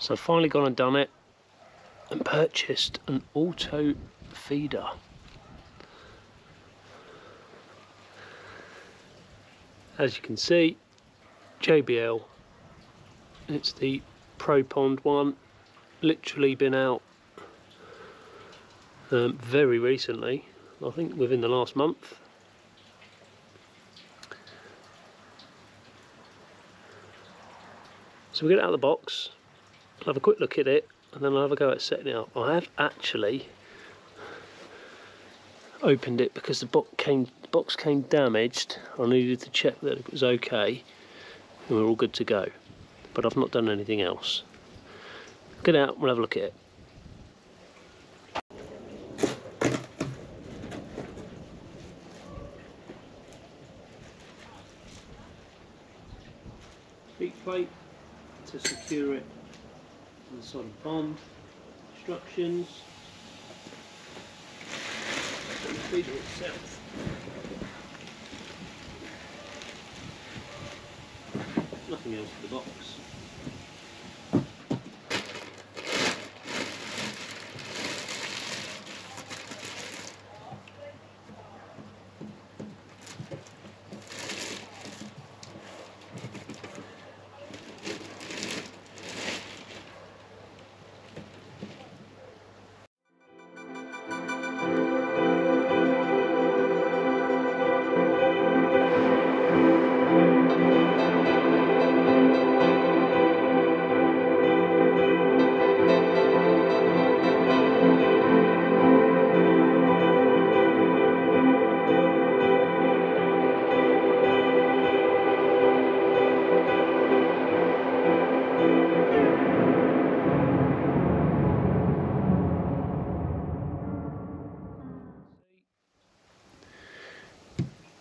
So I've finally gone and done it and purchased an auto feeder. As you can see, JBL, it's the ProPond one, literally been out very recently, I think within the last month. So we get it out of the box, I'll have a quick look at it, and then I'll have a go at setting it up. I have actually opened it because the box came damaged. I needed to check that it was okay and we're all good to go, but I've not done anything else. Get out, we'll have a look at it. Feet plate to secure it on the side of the pond. Instructions. And the feeder itself. Nothing else in the box.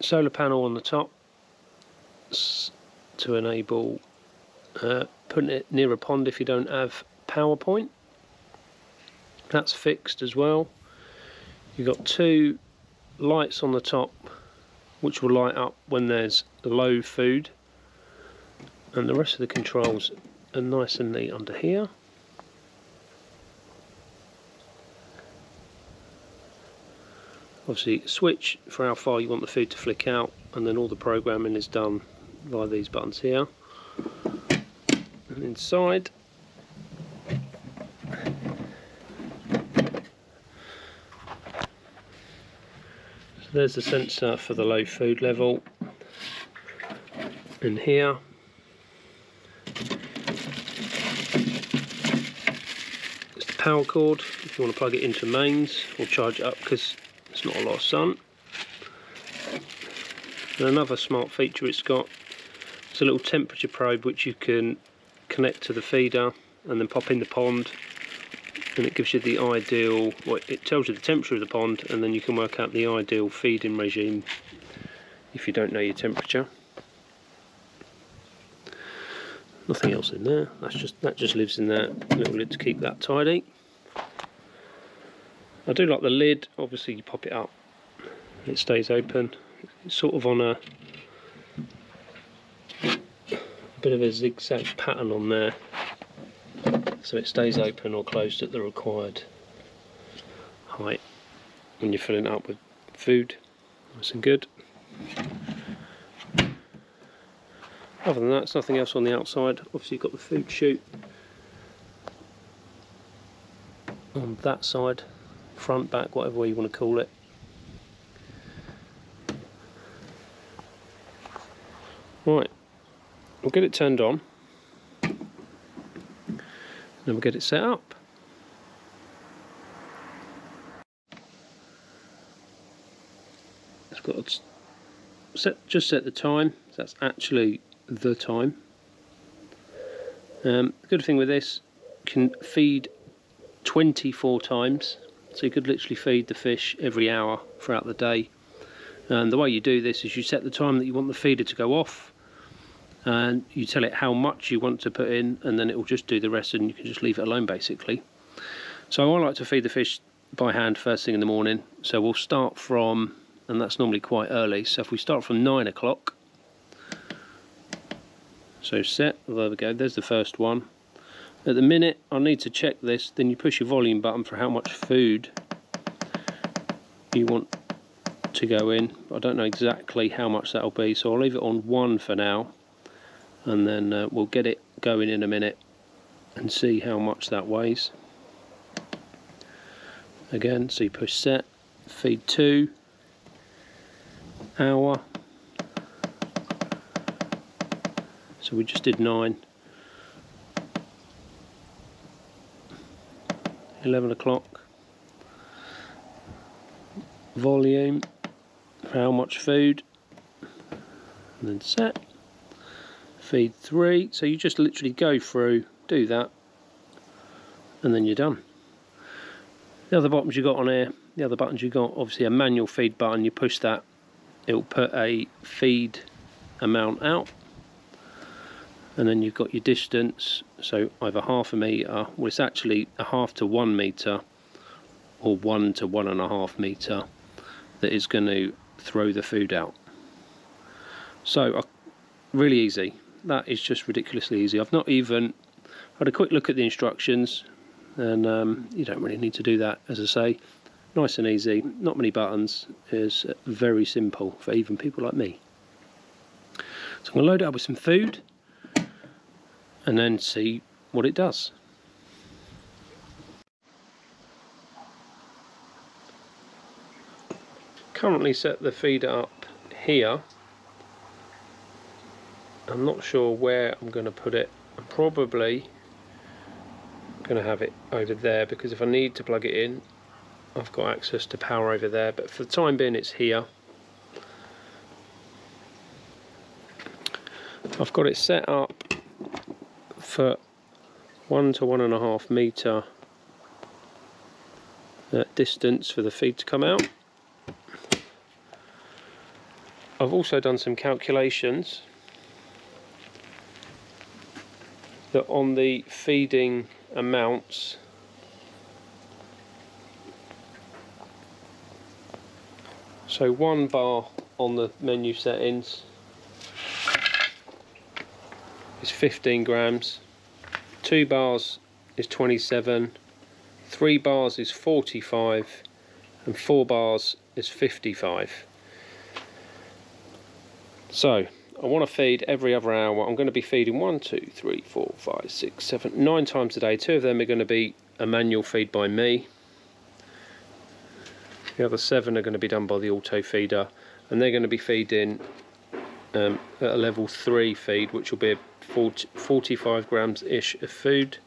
Solar panel on the top to enable putting it near a pond if you don't have power point. That's fixed as well. You've got two lights on the top which will light up when there's low food, and the rest of the controls are nice and neat under here. Obviously switch for how far you want the food to flick out, and then all the programming is done via these buttons here. And inside, so there's the sensor for the low food level, and here is the power cord if you want to plug it into mains or charge it up, because it's not a lot of sun. And another smart feature it's got is a little temperature probe which you can connect to the feeder and then pop in the pond, and it gives you the ideal, well, it tells you the temperature of the pond, and then you can work out the ideal feeding regime if you don't know your temperature. Nothing else in there, that just lives in that little lid to keep that tidy. I do like the lid. Obviously you pop it up, it stays open. It's sort of on a bit of a zigzag pattern on there, so it stays open or closed at the required height when you're filling it up with food. Nice and good. Other than that, there's nothing else on the outside. Obviously you've got the food chute on that side, front, back, whatever way you want to call it. Right, we'll get it turned on, then we'll get it set up. It's got just set the time, so that's actually the time. The good thing with this, you can feed 24 times, so you could literally feed the fish every hour throughout the day. And the way you do this is you set the time that you want the feeder to go off, and you tell it how much you want to put in, and then it will just do the rest, and you can just leave it alone basically. So I like to feed the fish by hand first thing in the morning, so we'll start from, and that's normally quite early, so if we start from 9 o'clock, so set, well, there we go, there's the first one. At the minute I need to check this, then you push your volume button for how much food you want to go in. I don't know exactly how much that'll be, so I'll leave it on 1 for now, and then we'll get it going in a minute and see how much that weighs. Again, so you push set, feed 2, hour, so we just did 9, 11 o'clock, volume, for how much food, and then set, feed 3, so you just literally go through, do that, and then you're done. The other buttons you got on here, the other buttons you got, obviously a manual feed button, you push that, it'll put a feed amount out, and then you've got your distance, so either 1/2 metre, well it's actually 1/2 to 1 metre, or 1 to 1.5 metre, that is going to throw the food out. So really easy, that is just ridiculously easy. I've not even had a quick look at the instructions, and you don't really need to do that, as I say. Nice and easy, not many buttons, is very simple for even people like me. So I'm going to load it up with some food and then see what it does. Currently set the feeder up here. I'm not sure where I'm going to put it. I'm probably going to have it over there, because if I need to plug it in, I've got access to power over there, but for the time being it's here. I've got it set up for 1 to 1.5 metre distance for the feed to come out. I've also done some calculations that on the feeding amounts, so 1 bar on the menu settings is 15 grams, 2 bars is 27, 3 bars is 45, and 4 bars is 55. So I want to feed every other hour. I'm going to be feeding 1, 2, 3, 4, 5, 6, 7, 9 times a day. 2 of them are going to be a manual feed by me. The other 7 are going to be done by the auto feeder, and they're going to be feeding at a level 3 feed, which will be 45 grams ish of food.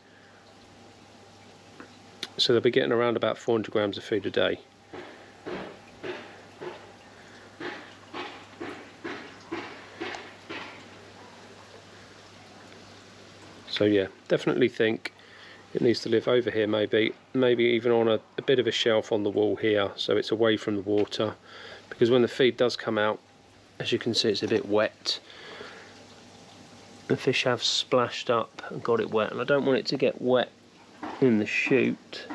So they'll be getting around about 400 grams of food a day. So yeah, definitely think it needs to live over here, maybe even on a bit of a shelf on the wall here, so it's away from the water, because when the feed does come out, as you can see, it's a bit wet. The fish have splashed up and got it wet, and I don't want it to get wet in the chute,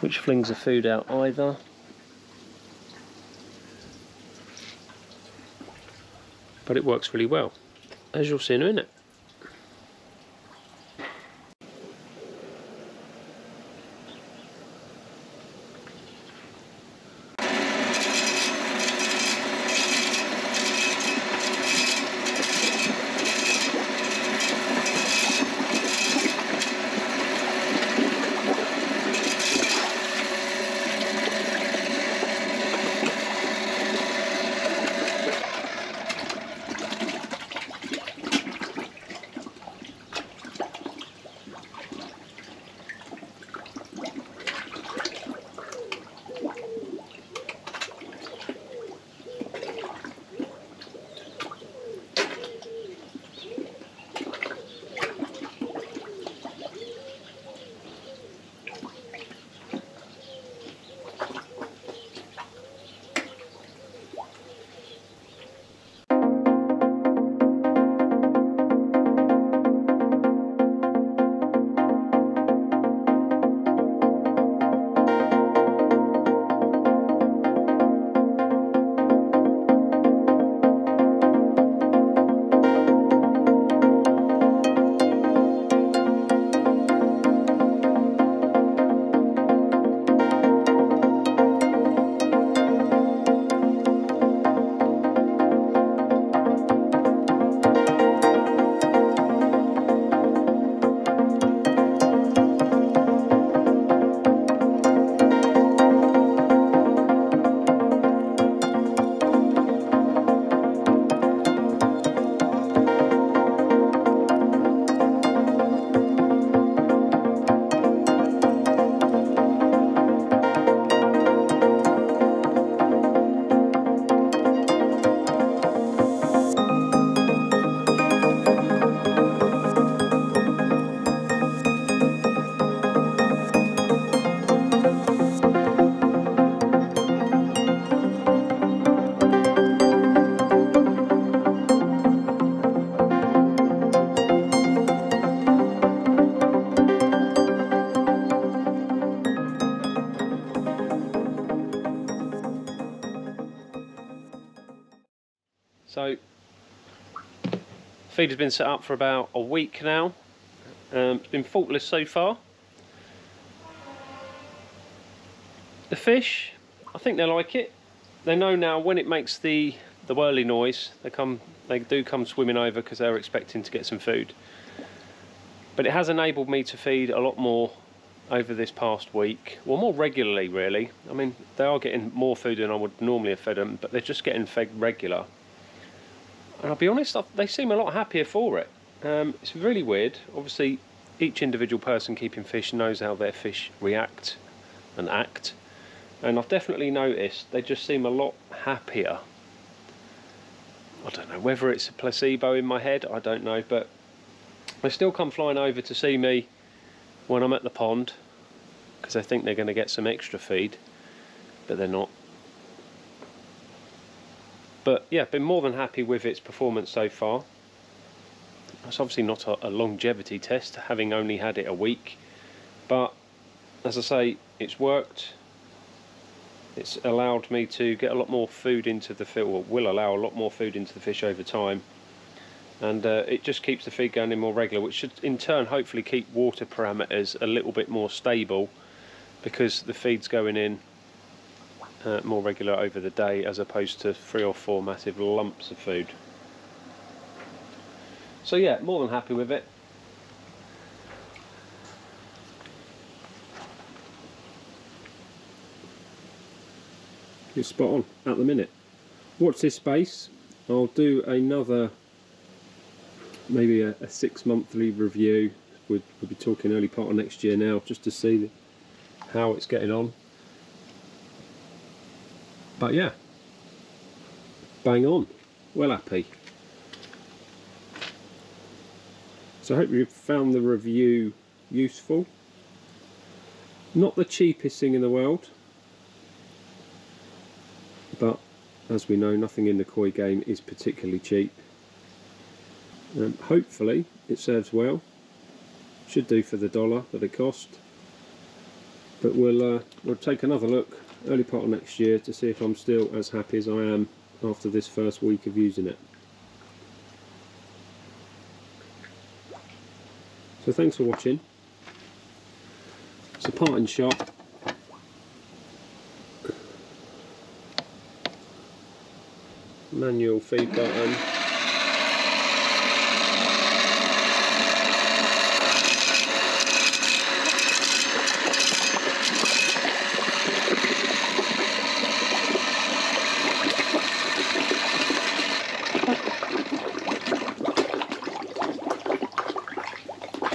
which flings the food out either. But it works really well, as you'll see in a minute. So feed has been set up for about a week now. It's been faultless so far. The fish, I think they like it. They know now when it makes the whirly noise, they do come swimming over because they're expecting to get some food. But it has enabled me to feed a lot more over this past week, well, more regularly really. I mean, they are getting more food than I would normally have fed them, but they're just getting fed regular. And I'll be honest, they seem a lot happier for it. It's really weird. Obviously, each individual person keeping fish knows how their fish react and act. And I've definitely noticed they just seem a lot happier. I don't know whether it's a placebo in my head, I don't know, but they still come flying over to see me when I'm at the pond because they think they're going to get some extra feed, but they're not. But yeah, been more than happy with its performance so far. It's obviously not a longevity test, having only had it a week, but as I say, it's worked. It's allowed me to get a lot more food into the fish, or will allow a lot more food into the fish over time, and it just keeps the feed going in more regular, which should in turn hopefully keep water parameters a little bit more stable because the feed's going in more regular over the day as opposed to 3 or 4 massive lumps of food. So yeah, more than happy with it. It's spot on at the minute. Watch this space. I'll do another, maybe a 6-monthly review. We'll be talking early part of next year now, just to see how it's getting on. But yeah, bang on, well happy. So I hope you've found the review useful. Not the cheapest thing in the world, but as we know, nothing in the koi game is particularly cheap. Hopefully it serves well. Should do for the $1 that it cost. But we'll take another look early part of next year to see if I'm still as happy as I am after this first week of using it. So thanks for watching. It's a parting shot. Manual feed button.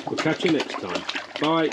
We'll catch you next time. Bye.